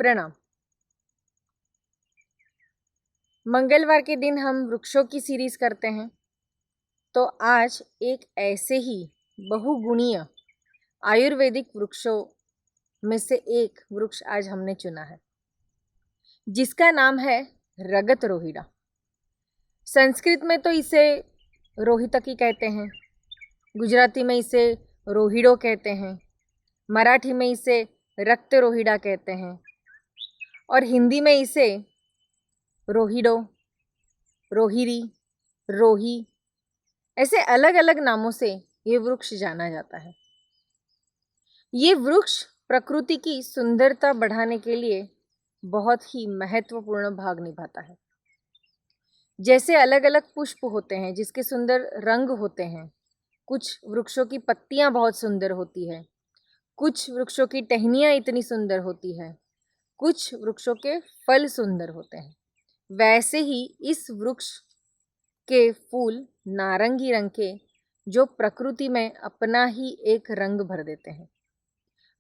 प्रणाम। मंगलवार के दिन हम वृक्षों की सीरीज करते हैं, तो आज एक ऐसे ही बहुगुणीय आयुर्वेदिक वृक्षों में से एक वृक्ष आज हमने चुना है, जिसका नाम है रगत रोहिड़ा। संस्कृत में तो इसे रोहितकी कहते हैं, गुजराती में इसे रोहिड़ो कहते हैं, मराठी में इसे रक्त रोहिड़ा कहते हैं और हिंदी में इसे रोहिड़ो, रोहिरी, रोही ऐसे अलग अलग नामों से ये वृक्ष जाना जाता है। ये वृक्ष प्रकृति की सुंदरता बढ़ाने के लिए बहुत ही महत्वपूर्ण भाग निभाता है। जैसे अलग अलग पुष्प होते हैं जिसके सुंदर रंग होते हैं, कुछ वृक्षों की पत्तियां बहुत सुंदर होती है, कुछ वृक्षों की टहनियाँ इतनी सुंदर होती है, कुछ वृक्षों के फल सुंदर होते हैं, वैसे ही इस वृक्ष के फूल नारंगी रंग के जो प्रकृति में अपना ही एक रंग भर देते हैं।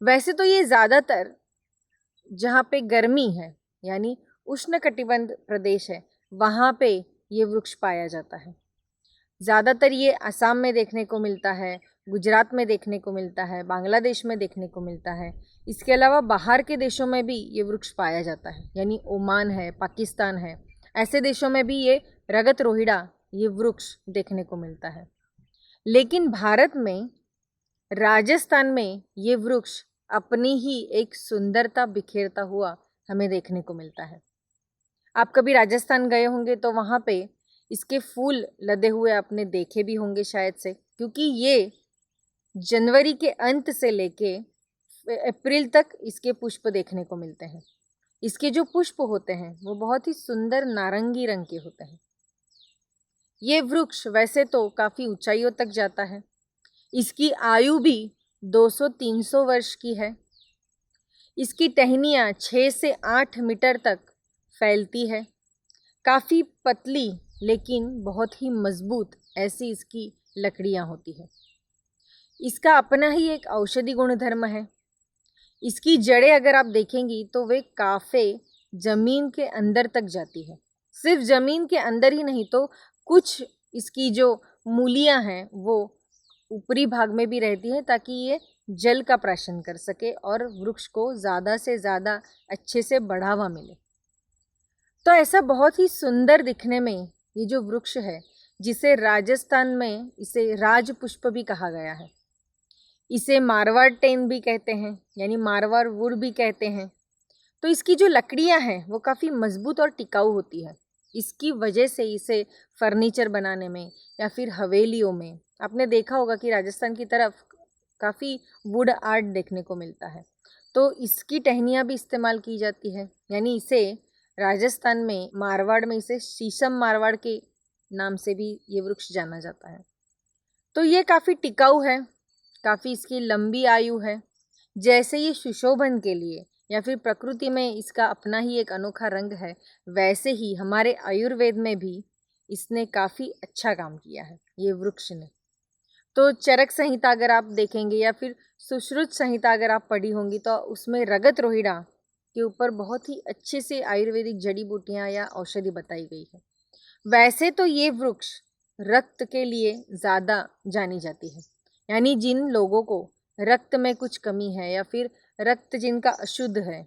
वैसे तो ये ज़्यादातर जहाँ पे गर्मी है यानी उष्णकटिबंध प्रदेश है, वहाँ पे ये वृक्ष पाया जाता है। ज़्यादातर ये असम में देखने को मिलता है, गुजरात में देखने को मिलता है, बांग्लादेश में देखने को मिलता है। इसके अलावा बाहर के देशों में भी ये वृक्ष पाया जाता है, यानी ओमान है, पाकिस्तान है, ऐसे देशों में भी ये रगत रोहिड़ा ये वृक्ष देखने को मिलता है। लेकिन भारत में राजस्थान में ये वृक्ष अपनी ही एक सुंदरता बिखेरता हुआ हमें देखने को मिलता है। आप कभी राजस्थान गए होंगे तो वहाँ पे इसके फूल लदे हुए आपने देखे भी होंगे शायद से, क्योंकि ये जनवरी के अंत से लेके अप्रैल तक इसके पुष्प देखने को मिलते हैं। इसके जो पुष्प होते हैं वो बहुत ही सुंदर नारंगी रंग के होते हैं। ये वृक्ष वैसे तो काफ़ी ऊंचाइयों तक जाता है, इसकी आयु भी 200-300 वर्ष की है। इसकी टहनियाँ 6 से 8 मीटर तक फैलती है। काफ़ी पतली लेकिन बहुत ही मजबूत ऐसी इसकी लकड़ियाँ होती है। इसका अपना ही एक औषधि गुणधर्म है। इसकी जड़ें अगर आप देखेंगी तो वे काफ़ी ज़मीन के अंदर तक जाती है। सिर्फ ज़मीन के अंदर ही नहीं तो कुछ इसकी जो मूलियाँ हैं वो ऊपरी भाग में भी रहती है, ताकि ये जल का प्राशन कर सके और वृक्ष को ज़्यादा से ज़्यादा अच्छे से बढ़ावा मिले। तो ऐसा बहुत ही सुंदर दिखने में ये जो वृक्ष है, जिसे राजस्थान में इसे राजपुष्प भी कहा गया है, इसे मारवाड़ टेन भी कहते हैं, यानी मारवाड़ वुड भी कहते हैं। तो इसकी जो लकड़ियां हैं वो काफ़ी मजबूत और टिकाऊ होती है। इसकी वजह से इसे फर्नीचर बनाने में या फिर हवेलियों में आपने देखा होगा कि राजस्थान की तरफ काफ़ी वुड आर्ट देखने को मिलता है, तो इसकी टहनियाँ भी इस्तेमाल की जाती है। यानी इसे राजस्थान में मारवाड़ में इसे शीशम मारवाड़ के नाम से भी ये वृक्ष जाना जाता है। तो ये काफ़ी टिकाऊ है, काफ़ी इसकी लंबी आयु है। जैसे ये सुशोभन के लिए या फिर प्रकृति में इसका अपना ही एक अनोखा रंग है, वैसे ही हमारे आयुर्वेद में भी इसने काफ़ी अच्छा काम किया है ये वृक्ष ने। तो चरक संहिता अगर आप देखेंगे या फिर सुश्रुत संहिता अगर आप पढ़ी होंगी तो उसमें रगत रोहिड़ा के ऊपर बहुत ही अच्छे से आयुर्वेदिक जड़ी बूटियाँ या औषधि बताई गई है। वैसे तो ये वृक्ष रक्त के लिए ज़्यादा जानी जाती है, यानी जिन लोगों को रक्त में कुछ कमी है या फिर रक्त जिनका अशुद्ध है,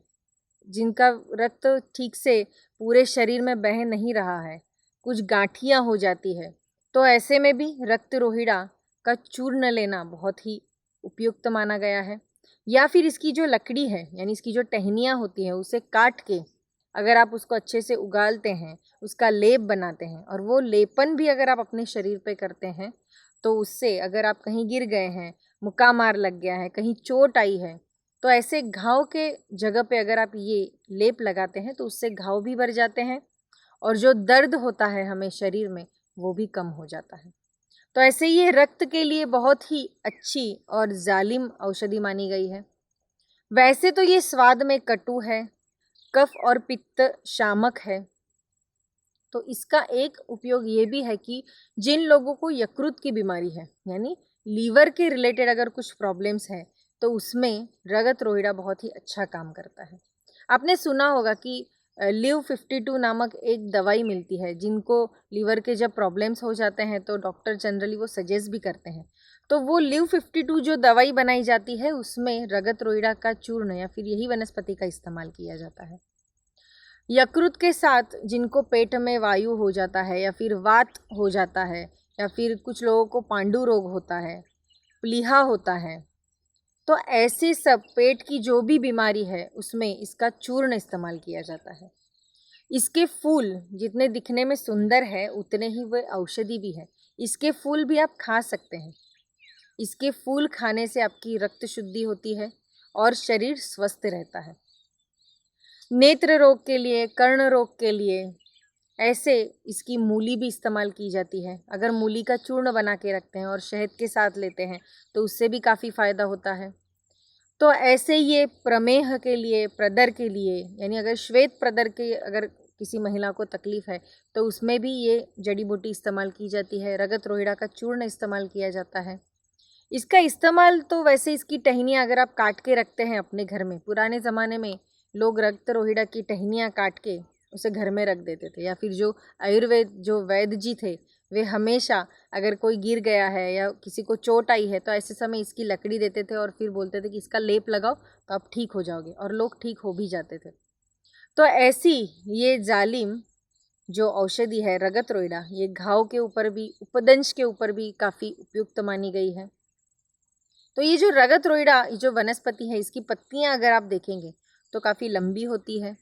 जिनका रक्त ठीक से पूरे शरीर में बह नहीं रहा है, कुछ गांठियाँ हो जाती है, तो ऐसे में भी रक्त रोहिड़ा का चूर्ण लेना बहुत ही उपयुक्त माना गया है। या फिर इसकी जो लकड़ी है यानी इसकी जो टहनियाँ होती हैं उसे काट के अगर आप उसको अच्छे से उगालते हैं, उसका लेप बनाते हैं और वो लेपन भी अगर आप अपने शरीर पे करते हैं, तो उससे अगर आप कहीं गिर गए हैं, मुक्का मार लग गया है, कहीं चोट आई है, तो ऐसे घाव के जगह पे अगर आप ये लेप लगाते हैं तो उससे घाव भी भर जाते हैं और जो दर्द होता है हमें शरीर में वो भी कम हो जाता है। तो ऐसे ये रक्त के लिए बहुत ही अच्छी और जालिम औषधि मानी गई है। वैसे तो ये स्वाद में कटु है, कफ और पित्त शामक है। तो इसका एक उपयोग ये भी है कि जिन लोगों को यकृत की बीमारी है यानी लीवर के रिलेटेड अगर कुछ प्रॉब्लम्स है तो उसमें रगत रोहिड़ा बहुत ही अच्छा काम करता है। आपने सुना होगा कि लिव 52 नामक एक दवाई मिलती है, जिनको लीवर के जब प्रॉब्लम्स हो जाते हैं तो डॉक्टर जनरली वो सजेस्ट भी करते हैं। तो वो लिव 52 जो दवाई बनाई जाती है उसमें रगत रोइडा का चूर्ण या फिर यही वनस्पति का इस्तेमाल किया जाता है। यकृत के साथ जिनको पेट में वायु हो जाता है या फिर वात हो जाता है या फिर कुछ लोगों को पांडु रोग होता है, प्लीहा होता है, तो ऐसे सब पेट की जो भी बीमारी है उसमें इसका चूर्ण इस्तेमाल किया जाता है। इसके फूल जितने दिखने में सुंदर है उतने ही वह औषधि भी है। इसके फूल भी आप खा सकते हैं। इसके फूल खाने से आपकी रक्त शुद्धि होती है और शरीर स्वस्थ रहता है। नेत्र रोग के लिए, कर्ण रोग के लिए ऐसे इसकी मूली भी इस्तेमाल की जाती है। अगर मूली का चूर्ण बना के रखते हैं और शहद के साथ लेते हैं तो उससे भी काफ़ी फ़ायदा होता है। तो ऐसे ये प्रमेह के लिए, प्रदर के लिए, यानी अगर श्वेत प्रदर के अगर किसी महिला को तकलीफ़ है तो उसमें भी ये जड़ी बूटी इस्तेमाल की जाती है। रगत रोहिड़ा का चूर्ण इस्तेमाल किया जाता है। इसका इस्तेमाल तो वैसे इसकी टहनियाँ अगर आप काट के रखते हैं अपने घर में, पुराने ज़माने में लोग रक्त रोहिड़ा की टहनियाँ काट के उसे घर में रख देते थे, या फिर जो आयुर्वेद जो वैद्य जी थे वे हमेशा अगर कोई गिर गया है या किसी को चोट आई है तो ऐसे समय इसकी लकड़ी देते थे और फिर बोलते थे कि इसका लेप लगाओ तो आप ठीक हो जाओगे, और लोग ठीक हो भी जाते थे। तो ऐसी ये जालिम जो औषधि है रगत रोइडा, ये घाव के ऊपर भी, उपदंश के ऊपर भी काफ़ी उपयुक्त मानी गई है। तो ये जो रगत रोइडा जो वनस्पति है, इसकी पत्तियां अगर आप देखेंगे तो काफ़ी लंबी होती है।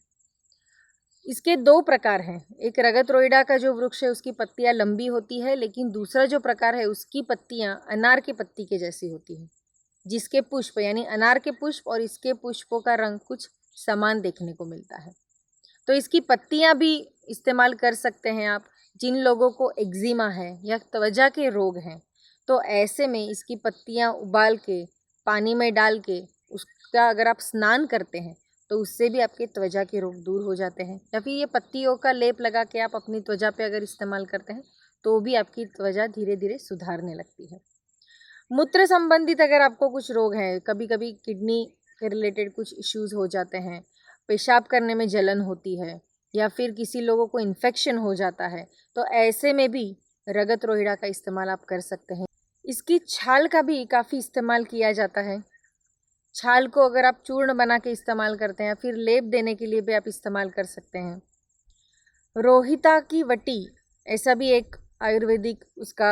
इसके दो प्रकार हैं। एक रगत रोइडा का जो वृक्ष है उसकी पत्तियां लंबी होती है, लेकिन दूसरा जो प्रकार है उसकी पत्तियां अनार के पत्ती के जैसी होती है, जिसके पुष्प यानी अनार के पुष्प और इसके पुष्पों का रंग कुछ समान देखने को मिलता है। तो इसकी पत्तियां भी इस्तेमाल कर सकते हैं आप। जिन लोगों को एक्जिमा है या त्वचा के रोग हैं तो ऐसे में इसकी पत्तियां उबाल के पानी में डाल के उसका अगर आप स्नान करते हैं तो उससे भी आपके त्वचा के रोग दूर हो जाते हैं। या फिर ये पत्तियों का लेप लगा के आप अपनी त्वचा पे अगर इस्तेमाल करते हैं तो भी आपकी त्वचा धीरे धीरे सुधारने लगती है। मूत्र संबंधित अगर आपको कुछ रोग हैं, कभी कभी किडनी के रिलेटेड कुछ इश्यूज हो जाते हैं, पेशाब करने में जलन होती है या फिर किसी लोगों को इन्फेक्शन हो जाता है, तो ऐसे में भी रगत रोहिड़ा का इस्तेमाल आप कर सकते हैं। इसकी छाल का भी काफ़ी इस्तेमाल किया जाता है। छाल को अगर आप चूर्ण बना के इस्तेमाल करते हैं, फिर लेप देने के लिए भी आप इस्तेमाल कर सकते हैं। रोहिता की वटी, ऐसा भी एक आयुर्वेदिक उसका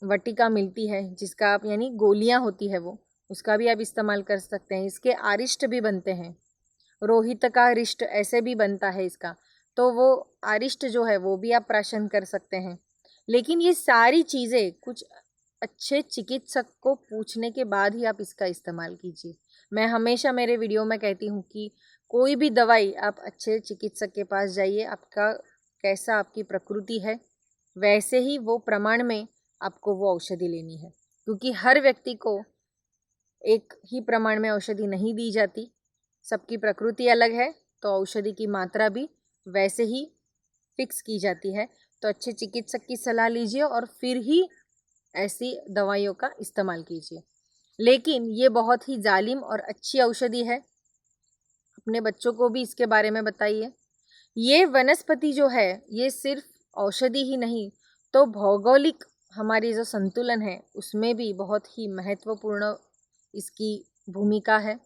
वटिका मिलती है जिसका आप यानी गोलियां होती है वो, उसका भी आप इस्तेमाल कर सकते हैं। इसके आरिष्ट भी बनते हैं, रोहित का अरिष्ट ऐसे भी बनता है इसका, तो वो अरिष्ट जो है वो भी आप प्राशन कर सकते हैं। लेकिन ये सारी चीज़ें कुछ अच्छे चिकित्सक को पूछने के बाद ही आप इसका इस्तेमाल कीजिए। मैं हमेशा मेरे वीडियो में कहती हूँ कि कोई भी दवाई आप अच्छे चिकित्सक के पास जाइए, आपका कैसा आपकी प्रकृति है वैसे ही वो प्रमाण में आपको वो औषधि लेनी है, क्योंकि हर व्यक्ति को एक ही प्रमाण में औषधि नहीं दी जाती। सबकी प्रकृति अलग है तो औषधि की मात्रा भी वैसे ही फिक्स की जाती है। तो अच्छे चिकित्सक की सलाह लीजिए और फिर ही ऐसी दवाइयों का इस्तेमाल कीजिए। लेकिन ये बहुत ही जालिम और अच्छी औषधि है, अपने बच्चों को भी इसके बारे में बताइए। ये वनस्पति जो है ये सिर्फ औषधि ही नहीं तो भौगोलिक हमारी जो संतुलन है उसमें भी बहुत ही महत्वपूर्ण इसकी भूमिका है।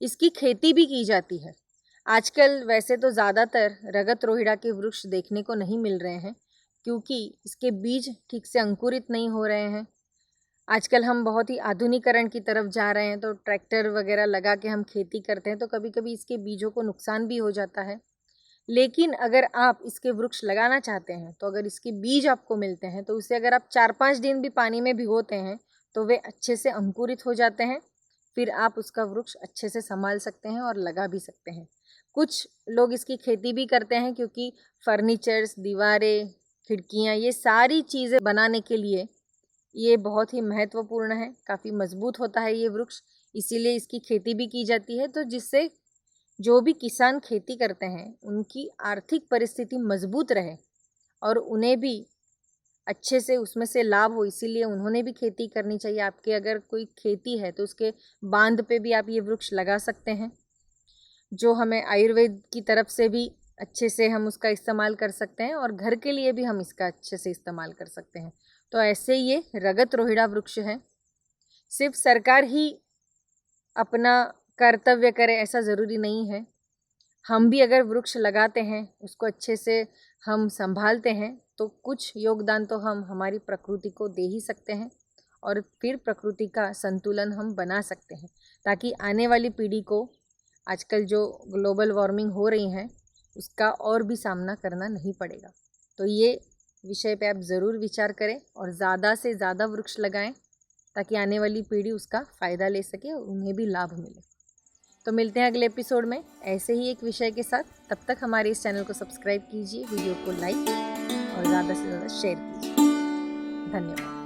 इसकी खेती भी की जाती है। आजकल वैसे तो ज़्यादातर रगत रोहिड़ा के वृक्ष देखने को नहीं मिल रहे हैं, क्योंकि इसके बीज ठीक से अंकुरित नहीं हो रहे हैं। आजकल हम बहुत ही आधुनिकरण की तरफ जा रहे हैं तो ट्रैक्टर वगैरह लगा के हम खेती करते हैं, तो कभी कभी इसके बीजों को नुकसान भी हो जाता है। लेकिन अगर आप इसके वृक्ष लगाना चाहते हैं तो अगर इसके बीज आपको मिलते हैं तो उसे अगर आप 4-5 दिन भी पानी में भिगोते हैं तो वे अच्छे से अंकुरित हो जाते हैं। फिर आप उसका वृक्ष अच्छे से संभाल सकते हैं और लगा भी सकते हैं। कुछ लोग इसकी खेती भी करते हैं क्योंकि फर्नीचर्स, दीवारें, खिड़कियाँ, ये सारी चीज़ें बनाने के लिए ये बहुत ही महत्वपूर्ण है। काफ़ी मजबूत होता है ये वृक्ष, इसीलिए इसकी खेती भी की जाती है। तो जिससे जो भी किसान खेती करते हैं उनकी आर्थिक परिस्थिति मजबूत रहे और उन्हें भी अच्छे से उसमें से लाभ हो, इसीलिए उन्होंने भी खेती करनी चाहिए। आपके अगर कोई खेती है तो उसके बांध पे भी आप ये वृक्ष लगा सकते हैं। जो हमें आयुर्वेद की तरफ से भी अच्छे से हम उसका इस्तेमाल कर सकते हैं और घर के लिए भी हम इसका अच्छे से इस्तेमाल कर सकते हैं। तो ऐसे ये रगत रोहिड़ा वृक्ष है। सिर्फ सरकार ही अपना कर्तव्य करे ऐसा ज़रूरी नहीं है। हम भी अगर वृक्ष लगाते हैं, उसको अच्छे से हम संभालते हैं, तो कुछ योगदान तो हम हमारी प्रकृति को दे ही सकते हैं और फिर प्रकृति का संतुलन हम बना सकते हैं, ताकि आने वाली पीढ़ी को आजकल जो ग्लोबल वार्मिंग हो रही है उसका और भी सामना करना नहीं पड़ेगा। तो ये विषय पे आप ज़रूर विचार करें और ज़्यादा से ज़्यादा वृक्ष लगाएं, ताकि आने वाली पीढ़ी उसका फ़ायदा ले सके और उन्हें भी लाभ मिले। तो मिलते हैं अगले एपिसोड में ऐसे ही एक विषय के साथ। तब तक हमारे इस चैनल को सब्सक्राइब कीजिए, वीडियो को लाइक और ज़्यादा से ज़्यादा शेयर कीजिए। धन्यवाद।